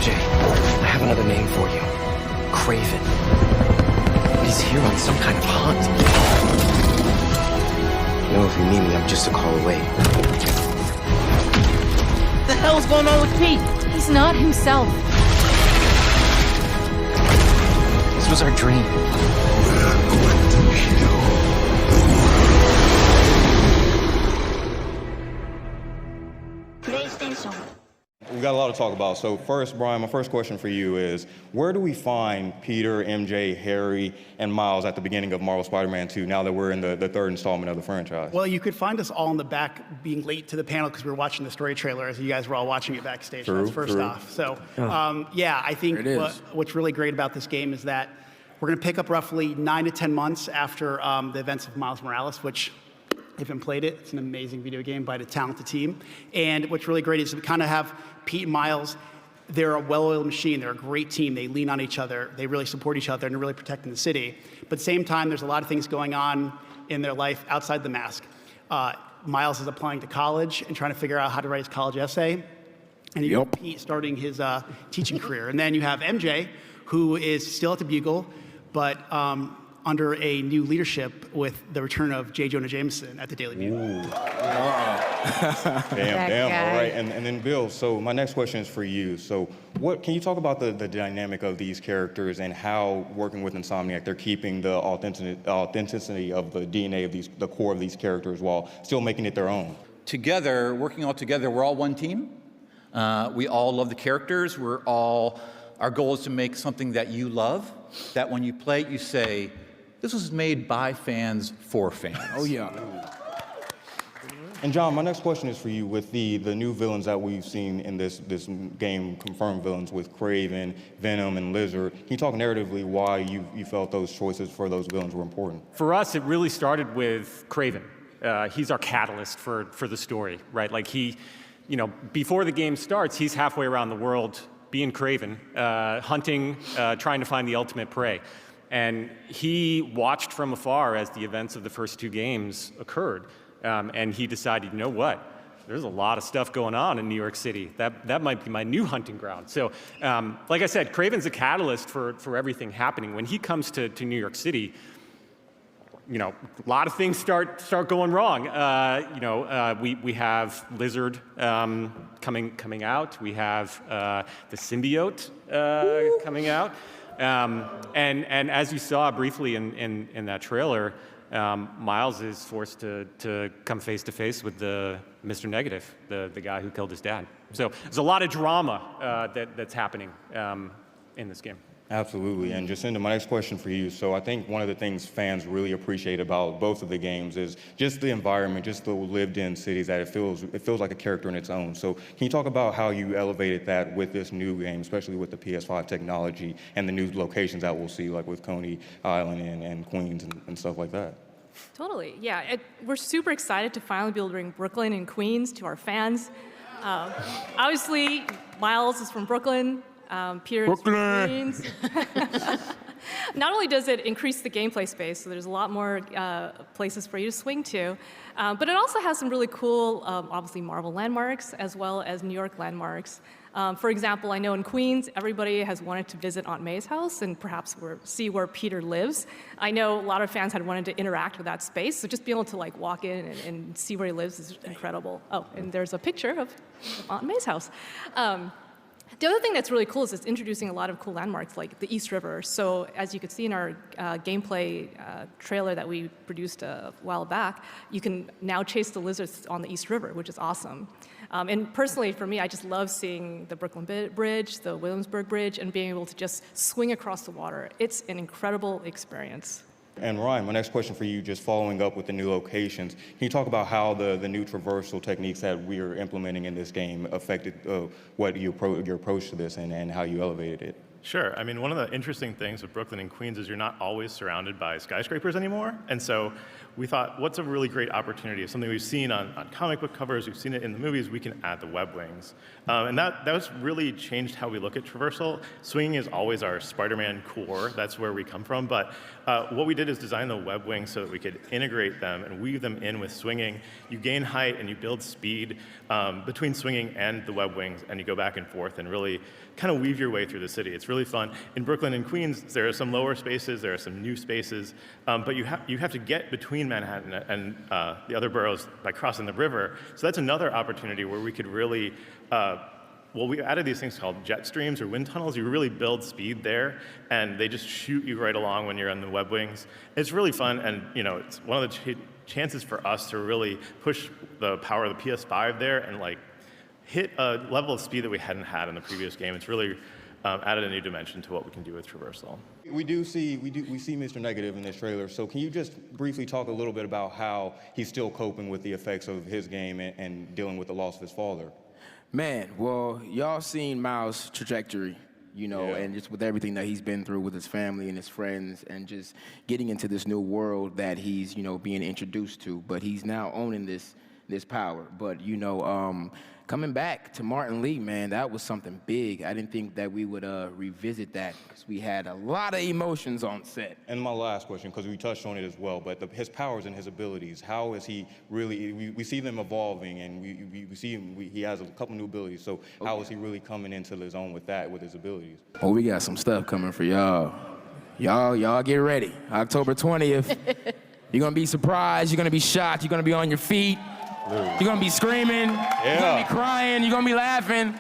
MJ, I have another name for you. Craven. He's here on some kind of hunt. You know, if you need me, I'm just a call away. What the hell's going on with Pete? He's not himself. This was our dream. PlayStation. We've got a lot to talk about. So first, Brian, my first question for you is, where do we find Peter, MJ, Harry, and Miles at the beginning of Marvel Spider-Man 2, now that we're in the third installment of the franchise? Well, you could find us all in the back being late to the panel because we were watching the story trailer as you guys were all watching it backstage. True, That's first true. off. So, yeah, I think what's really great about this game is that we're going to pick up roughly 9 to 10 months after the events of Miles Morales, which, if you haven't played it, it's an amazing video game by a talented team. And what's really great is we kind of have Pete and Miles. They're a well-oiled machine. They're a great team. They lean on each other. They really support each other, and they're really protecting the city. But at the same time, there's a lot of things going on in their life outside the mask. Miles is applying to college and trying to figure out how to write his college essay. And you have Pete starting his teaching career. And then you have MJ, who is still at the Bugle, but under a new leadership with the return of J. Jonah Jameson at the Daily Bugle. Damn, all right. And then Bill, so my next question is for you. So can you talk about the dynamic of these characters and how, working with Insomniac, they're keeping the authenticity of the DNA of the core of these characters while still making it their own? Together, working all together, we're all one team. We all love the characters. Our goal is to make something that you love, that when you play it, you say, this was made by fans for fans. Oh, yeah. And John, my next question is for you. With the new villains that we've seen in this game, confirmed villains with Craven, Venom, and Lizard, can you talk narratively why you felt those choices for those villains were important? For us, it really started with Craven. He's our catalyst for the story, right? Like before the game starts, he's halfway around the world being Craven, hunting, trying to find the ultimate prey. And he watched from afar as the events of the first two games occurred. And he decided, you know what? There's a lot of stuff going on in New York City. That might be my new hunting ground. So, like I said, Craven's a catalyst for everything happening. When he comes to New York City, a lot of things start going wrong. We have Lizard coming out. We have the symbiote coming out. And as you saw briefly in that trailer, Miles is forced to come face to face with the Mr. Negative, the guy who killed his dad. So there's a lot of drama that's happening in this game. Absolutely. And Jacinda, my next question for you. So I think one of the things fans really appreciate about both of the games is just the environment, just the lived-in cities, that it feels like a character in its own. So can you talk about how you elevated that with this new game, especially with the PS5 technology and the new locations that we'll see, like with Coney Island and Queens and stuff like that? Totally, yeah. We're super excited to finally be able to bring Brooklyn and Queens to our fans. Obviously, Miles is from Brooklyn. Peter is from Queens. Not only does it increase the gameplay space, so there's a lot more places for you to swing to, but it also has some really cool, obviously Marvel landmarks, as well as New York landmarks. For example, I know in Queens, everybody has wanted to visit Aunt May's house and perhaps see where Peter lives. I know a lot of fans had wanted to interact with that space, so just being able to walk in and see where he lives is incredible. Oh, and there's a picture of Aunt May's house. The other thing that's really cool is it's introducing a lot of cool landmarks like the East River. So as you could see in our gameplay trailer that we produced a while back, you can now chase the lizards on the East River, which is awesome. And personally, for me, I just love seeing the Brooklyn Bridge, the Williamsburg Bridge, and being able to just swing across the water. It's an incredible experience. And Ryan, my next question for you, just following up with the new locations, can you talk about how the new traversal techniques that we are implementing in this game affected your approach to this and how you elevated it? Sure. I mean, one of the interesting things with Brooklyn and Queens is you're not always surrounded by skyscrapers anymore. And so we thought, what's a really great opportunity? Something we've seen on comic book covers, we've seen it in the movies, we can add the web wings. And that's really changed how we look at traversal. Swinging is always our Spider-Man core. That's where we come from. But what we did is design the web wings so that we could integrate them and weave them in with swinging. You gain height and you build speed between swinging and the web wings, and you go back and forth and really kind of weave your way through the city. It's really fun. In Brooklyn and Queens, there are some lower spaces, there are some new spaces, but you have to get between Manhattan and the other boroughs by crossing the river. So that's another opportunity where we could really, well, we added these things called jet streams or wind tunnels. You really build speed there, and they just shoot you right along when you're on the web wings. It's really fun, and it's one of the chances for us to really push the power of the PS5 there and like hit a level of speed that we hadn't had in the previous game. It's really added a new dimension to what we can do with traversal. We see Mr. Negative in this trailer. So can you just briefly talk a little bit about how he's still coping with the effects of his game and dealing with the loss of his father? Man, well, y'all seen Miles' trajectory, and just with everything that he's been through with his family and his friends, and just getting into this new world that he's, being introduced to. But he's now owning this power. But coming back to Martin Lee, man, that was something big. I didn't think that we would revisit that because we had a lot of emotions on set. And my last question, because we touched on it as well, but his powers and his abilities, how is he really, we see them evolving, and we see him, he has a couple new abilities, so how is he really coming into his own with that, with his abilities? Well, we got some stuff coming for y'all. Y'all get ready. October 20th, you're gonna be surprised, you're gonna be shocked, you're gonna be on your feet. You're gonna be screaming, you're gonna be crying, you're gonna be laughing.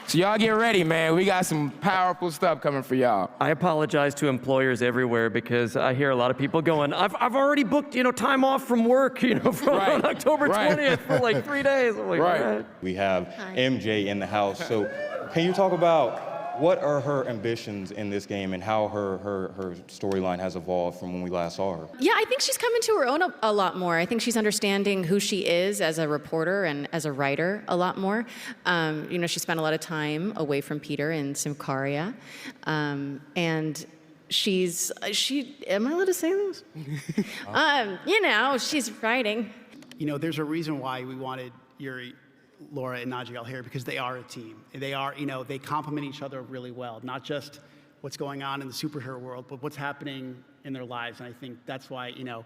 So y'all get ready, man. We got some powerful stuff coming for y'all. I apologize to employers everywhere because I hear a lot of people going, I've already booked, time off from work, from October 20th for like 3 days. I'm like, right. We have MJ in the house. So can you talk about what are her ambitions in this game and how her storyline has evolved from when we last saw her? Yeah, I think she's coming to her own a lot more. I think she's understanding who she is as a reporter and as a writer a lot more. She spent a lot of time away from Peter in Symkaria. And am I allowed to say this? She's writing. There's a reason why we wanted Yuri, Laura, and Najiel here, because they are a team. They are, they complement each other really well, not just what's going on in the superhero world, but what's happening in their lives. And I think that's why, even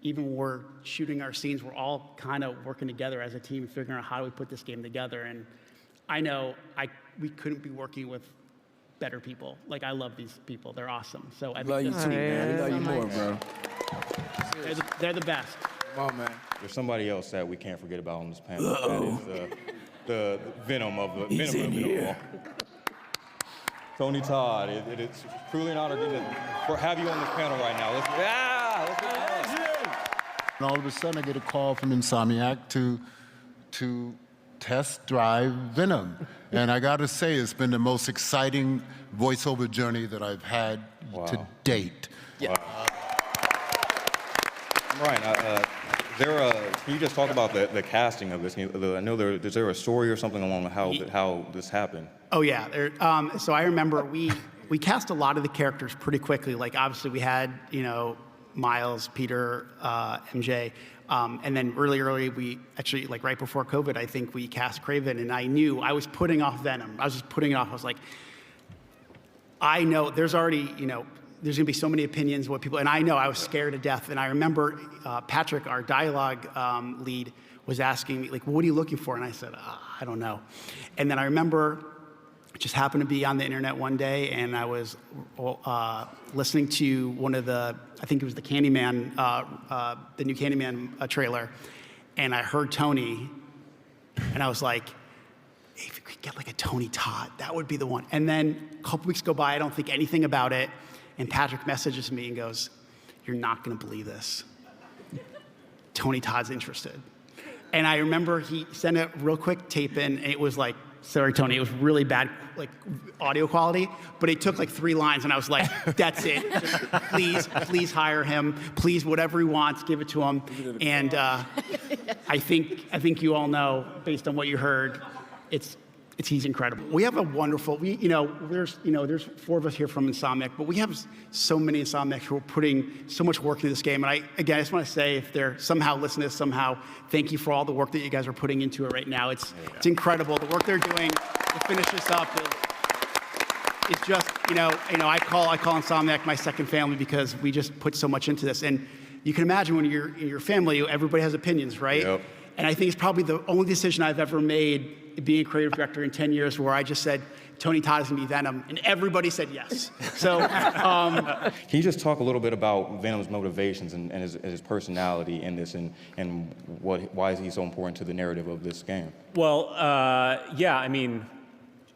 when we're shooting our scenes, we're all kind of working together as a team, figuring out how do we put this game together. And I know we couldn't be working with better people. Like, I love these people. They're awesome. So I love you too, man. I love you more, bro. They're the best. Come on, man. There's somebody else that we can't forget about on this panel. That is the Venom of the Venom. Tony Todd, it's truly an honor to have you on this panel right now. Let's and all of a sudden, I get a call from Insomniac to test drive Venom. And I got to say, it's been the most exciting voiceover journey that I've had to date. Yeah. Brian, can you just talk about the casting of this? I know is there a story or something along how this happened? Oh yeah. So I remember we cast a lot of the characters pretty quickly. Like, obviously we had Miles, Peter, MJ, and then early we actually, like right before COVID, I think we cast Kraven, and I knew I was putting off Venom. I was just putting it off. I was like, I know there's already there's gonna be so many opinions, and I know I was scared to death. And I remember Patrick, our dialogue lead, was asking me, like, well, what are you looking for? And I said, I don't know. And then I remember I just happened to be on the internet one day, and I was listening to one of I think it was the Candyman, the new Candyman trailer, and I heard Tony, and I was like, hey, if we could get like a Tony Todd, that would be the one. And then a couple weeks go by, I don't think anything about it. And Patrick messages me and goes, you're not gonna believe this. Tony Todd's interested. And I remember he sent a real quick tape in, and it was like, sorry, Tony, it was really bad, like audio quality, but it took like 3 lines, and I was like, that's it. Just, please hire him. Please, whatever he wants, give it to him. And I think you all know, based on what you heard, it's he's incredible. We have a wonderful, there's 4 of us here from Insomniac, but we have so many Insomniacs who are putting so much work into this game. And I just want to say, if they're somehow listening to this, somehow, thank you for all the work that you guys are putting into it right now. It's incredible. The work they're doing to finish this up is just, I call Insomniac my second family because we just put so much into this. And you can imagine when you're in your family, everybody has opinions, right? Yep. And I think it's probably the only decision I've ever made being a creative director in 10 years where I just said, Tony Todd is going to be Venom, and everybody said yes. So, Can you just talk a little bit about Venom's motivations and his personality in this, and why is he so important to the narrative of this game? Well, yeah, I mean,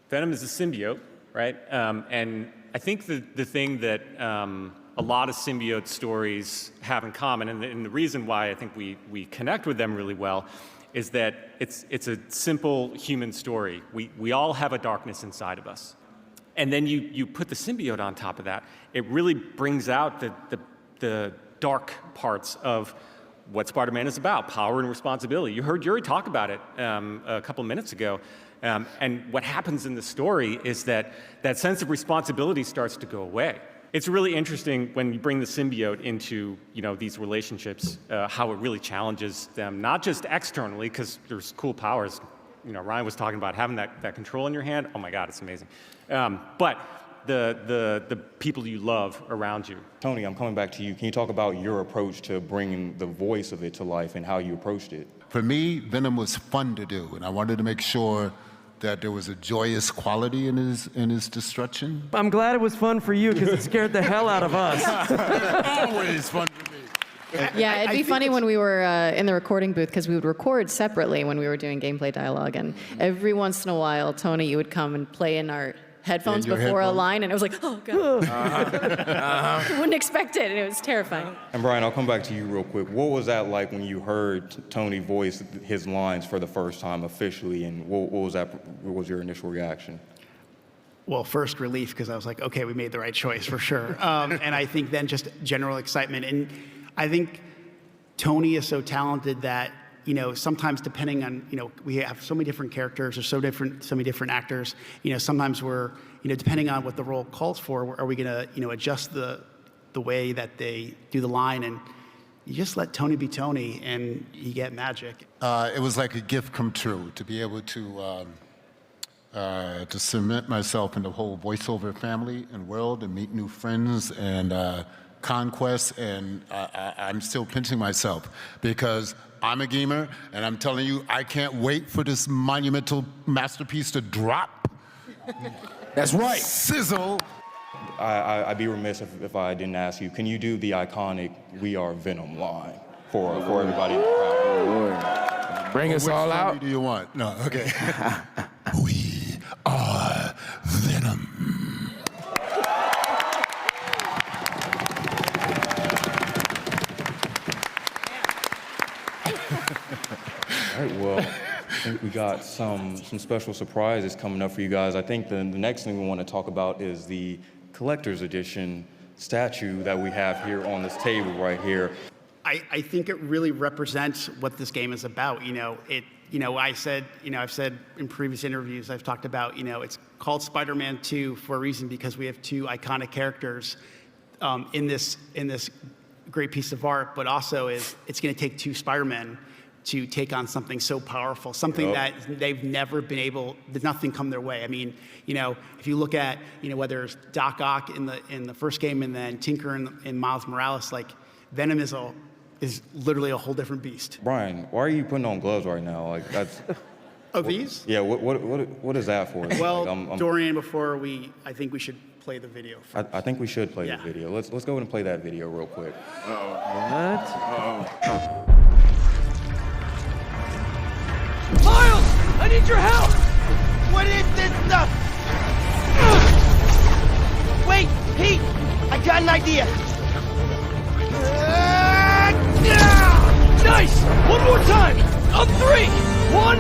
Venom is a symbiote, right? And I think the thing that a lot of symbiote stories have in common, and the reason why I think we connect with them really well, is that it's a simple human story. We all have a darkness inside of us. And then you put the symbiote on top of that. It really brings out the dark parts of what Spider-Man is about, power and responsibility. You heard Yuri talk about it a couple of minutes ago. And what happens in the story is that sense of responsibility starts to go away. It's really interesting when you bring the symbiote into these relationships, how it really challenges them, not just externally, because there's cool powers. Ryan was talking about having that control in your hand. Oh my God, it's amazing. But the people you love around you. Tony, I'm coming back to you. Can you talk about your approach to bringing the voice of it to life and how you approached it? For me, Venom was fun to do, and I wanted to make sure that there was a joyous quality in his destruction. I'm glad it was fun for you because it scared the hell out of us. Always fun to me. Yeah, it'd be funny when we were in the recording booth because we would record separately when we were doing gameplay dialogue, and every once in a while, Tony, you would come and play in our headphones before a line, and it was like, oh God. Wouldn't expect it, and it was terrifying. And Brian, I'll come back to you real quick. What was that like when you heard Tony voice his lines for the first time officially, and what was your initial reaction? Well, first relief, because I was like, okay, we made the right choice for sure. And I think then just general excitement. And I think Tony is so talented that sometimes depending on, we have so many different characters or so many different actors, sometimes we're, depending on what the role calls for, are we going to, adjust the way that they do the line, and you just let Tony be Tony and you get magic. It was like a gift come true to be able to cement myself in the whole voiceover family and world and meet new friends and conquests, and I'm still pinching myself because I'm a gamer, and I'm telling you, I can't wait for this monumental masterpiece to drop. That's right. Sizzle. I'd be remiss if I didn't ask you, can you do the iconic "We Are Venom" line for everybody in the crowd? Bring us all out. Which do you want? No, okay. We are Venom. All right, well, I think we got some special surprises coming up for you guys. I think the next thing we want to talk about is the collector's edition statue that we have here on this table right here. I think it really represents what this game is about. I've said in previous interviews, I've talked about, it's called Spider-Man 2 for a reason, because we have 2 iconic characters in this great piece of art, but also it's going to take 2 Spider-Men to take on something so powerful, something that they've never been able, there's nothing come their way. I mean, if you look at, whether it's Doc Ock in the first game and then Tinker in Miles Morales, like Venom is literally a whole different beast. Brian, why are you putting on gloves right now? Like that's. Oh, these? Yeah. What is that for? Well, Dorian, I think we should play the video first. I think we should play the video. Let's go ahead and play that video real quick. Miles! I need your help! What is this stuff? Wait, Pete! I got an idea! Nice! One more time! On 3! 1,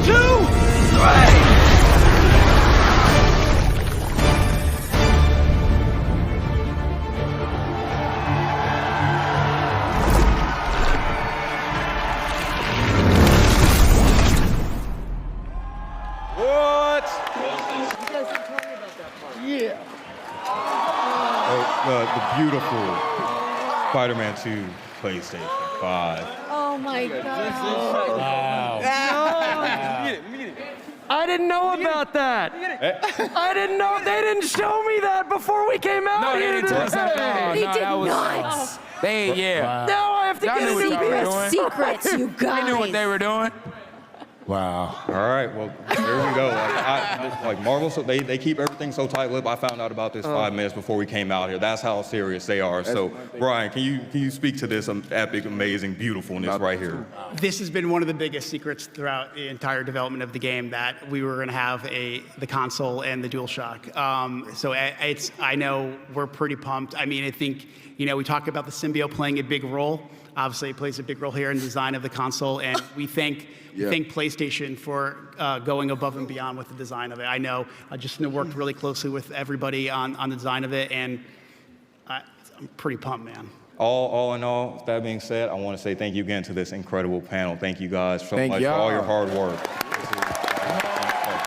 2, 3! One! Congrats! Yeah. The beautiful Spider-Man 2 PlayStation 5. Oh my God. Wow. I didn't know about that. I didn't know. They didn't show me that before we came out No, they here didn't tell us that at all. They No, did that was, not. yeah. Now I have to Y'all get knew a what new y'all were PS. doing. Secrets, you guys. They knew what they were doing. Wow. All right, well, there we go. Like Marvel, so they keep everything so tight-lipped. I found out about this 5 minutes before we came out here. That's how serious they are. So, Brian, can you speak to this epic, amazing, beautifuln's right here? This has been one of the biggest secrets throughout the entire development of the game, that we were going to have the console and the DualShock. I know we're pretty pumped. I mean, I think, we talk about the symbiote playing a big role. Obviously, it plays a big role here in the design of the console, and we thank PlayStation for going above and beyond with the design of it. I know I just worked really closely with everybody on the design of it, and I'm pretty pumped, man. All in all, that being said, I want to say thank you again to this incredible panel. Thank you guys so much for all your hard work.